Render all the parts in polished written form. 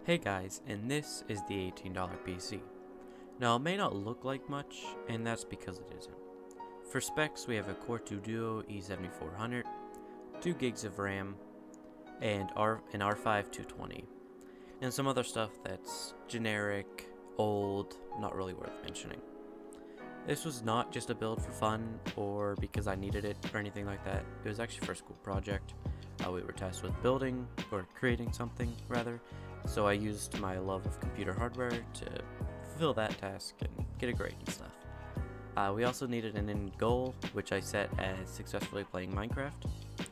Hey guys, and this is the $18 PC. Now it may not look like much, and that's because it isn't. For specs, we have a Core 2 Duo E7400, 2 gigs of RAM, and an R5 220, and some other stuff that's generic, old, not really worth mentioning. This was not just a build for fun or because I needed it or anything like that. It was actually for a school project. We were tasked with building or creating something rather. So I used my love of computer hardware to fulfill that task and get a grade and stuff. We also needed an end goal, which I set as successfully playing Minecraft,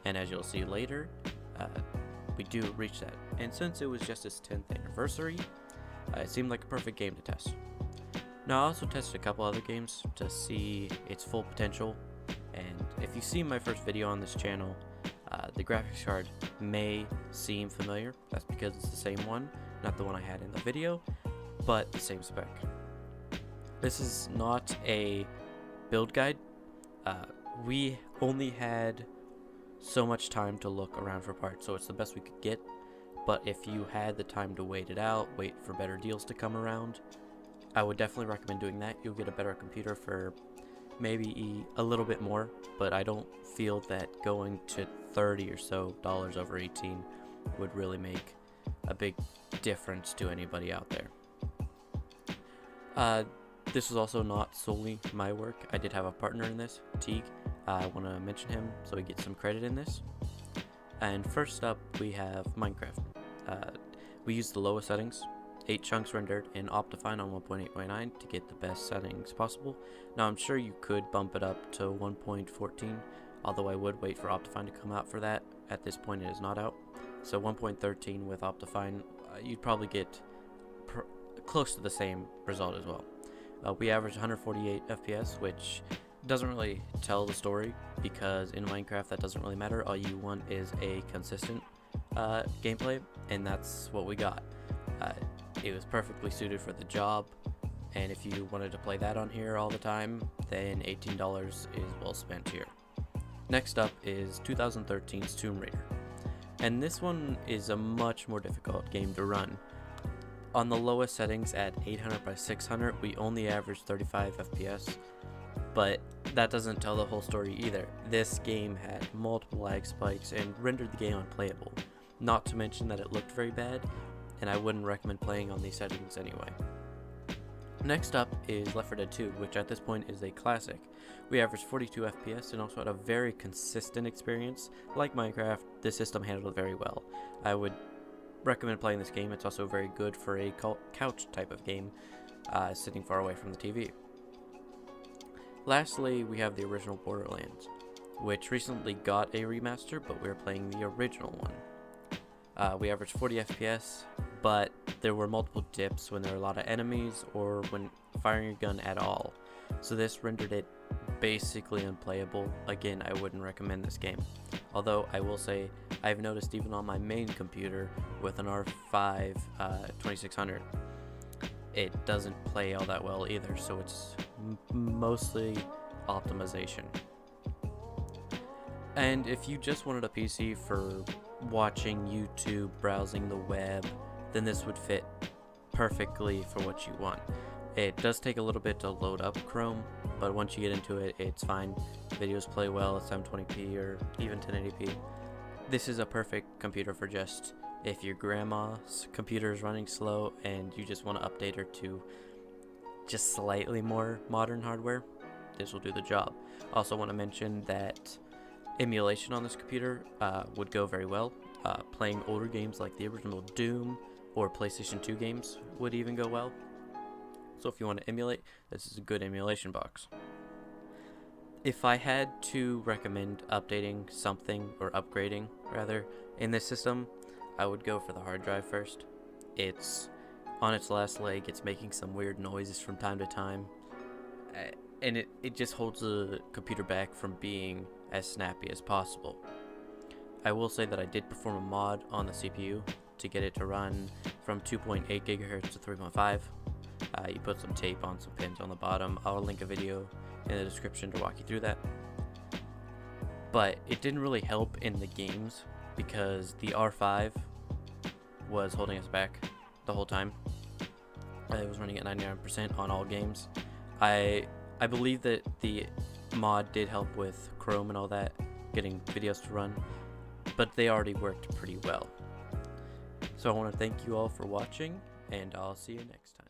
and as you'll see later, we do reach that. And since it was just its 10th anniversary, it seemed like a perfect game to test. Now I also tested a couple other games to see its full potential, and if you've seen my first video on this channel, the graphics card may seem familiar. That's because it's the same one, not the one I had in the video, but the same spec. This is not a build guide. We only had so much time to look around for parts, so it's the best we could get. But if you had the time to wait it out, wait for better deals to come around, I would definitely recommend doing that. You'll get a better computer for maybe a little bit more, but I don't feel that going to $30 or so over 18 would really make a big difference to anybody out there. This was also not solely my work. I did have a partner in this, Teague. I want to mention him so he gets some credit in this. And first up, we have Minecraft. We used the lowest settings, 8 chunks rendered in Optifine on 1.8.9 to get the best settings possible. Now I'm sure you could bump it up to 1.14, although I would wait for Optifine to come out for that. At this point it is not out. So 1.13 with Optifine, you'd probably get close to the same result as well. We averaged 148 FPS, which doesn't really tell the story because in Minecraft that doesn't really matter. All you want is a consistent gameplay, and that's what we got. It was perfectly suited for the job, and if you wanted to play that on here all the time, then $18 is well spent here. Next up is 2013's Tomb Raider, and this one is a much more difficult game to run. On the lowest settings at 800 by 600, we only averaged 35 FPS, but that doesn't tell the whole story either. This game had multiple lag spikes and rendered the game unplayable, not to mention that it looked very bad, and I wouldn't recommend playing on these settings anyway. Next up is Left 4 Dead 2, which at this point is a classic. We averaged 42 FPS and also had a very consistent experience. Like Minecraft, this system handled it very well. I would recommend playing this game. It's also very good for a couch type of game, sitting far away from the TV. Lastly, we have the original Borderlands, which recently got a remaster, but we're playing the original one. We averaged 40 FPS, but there were multiple dips when there were a lot of enemies or when firing your gun at all. So this rendered it basically unplayable. Again, I wouldn't recommend this game. Although I will say I've noticed even on my main computer with an R5 2600, it doesn't play all that well either. So it's mostly optimization. And if you just wanted a PC for watching YouTube, browsing the web, then this would fit perfectly for what you want. It does take a little bit to load up Chrome, but once you get into it, it's fine. Videos play well at 720p or even 1080p. This is a perfect computer for just if your grandma's computer is running slow and you just want to update her to just slightly more modern hardware, this will do the job. Also want to mention that emulation on this computer would go very well. Playing older games like the original Doom or PlayStation 2 games would even go well. So if you want to emulate, this is a good emulation box. If I had to recommend updating something, or upgrading rather, in this system, I would go for the hard drive first. It's on its last leg, it's making some weird noises from time to time, and it just holds the computer back from being as snappy as possible. I will say that I did perform a mod on the CPU to get it to run from 2.8 GHz to 3.5. You put some tape on some pins on the bottom. I'll link a video in the description to walk you through that. But it didn't really help in the games because the R5 was holding us back. the whole time. It was running at 99% on all games. I believe that the mod did help with Chrome and all that, getting videos to run, but they already worked pretty well. So I want to thank you all for watching, and I'll see you next time.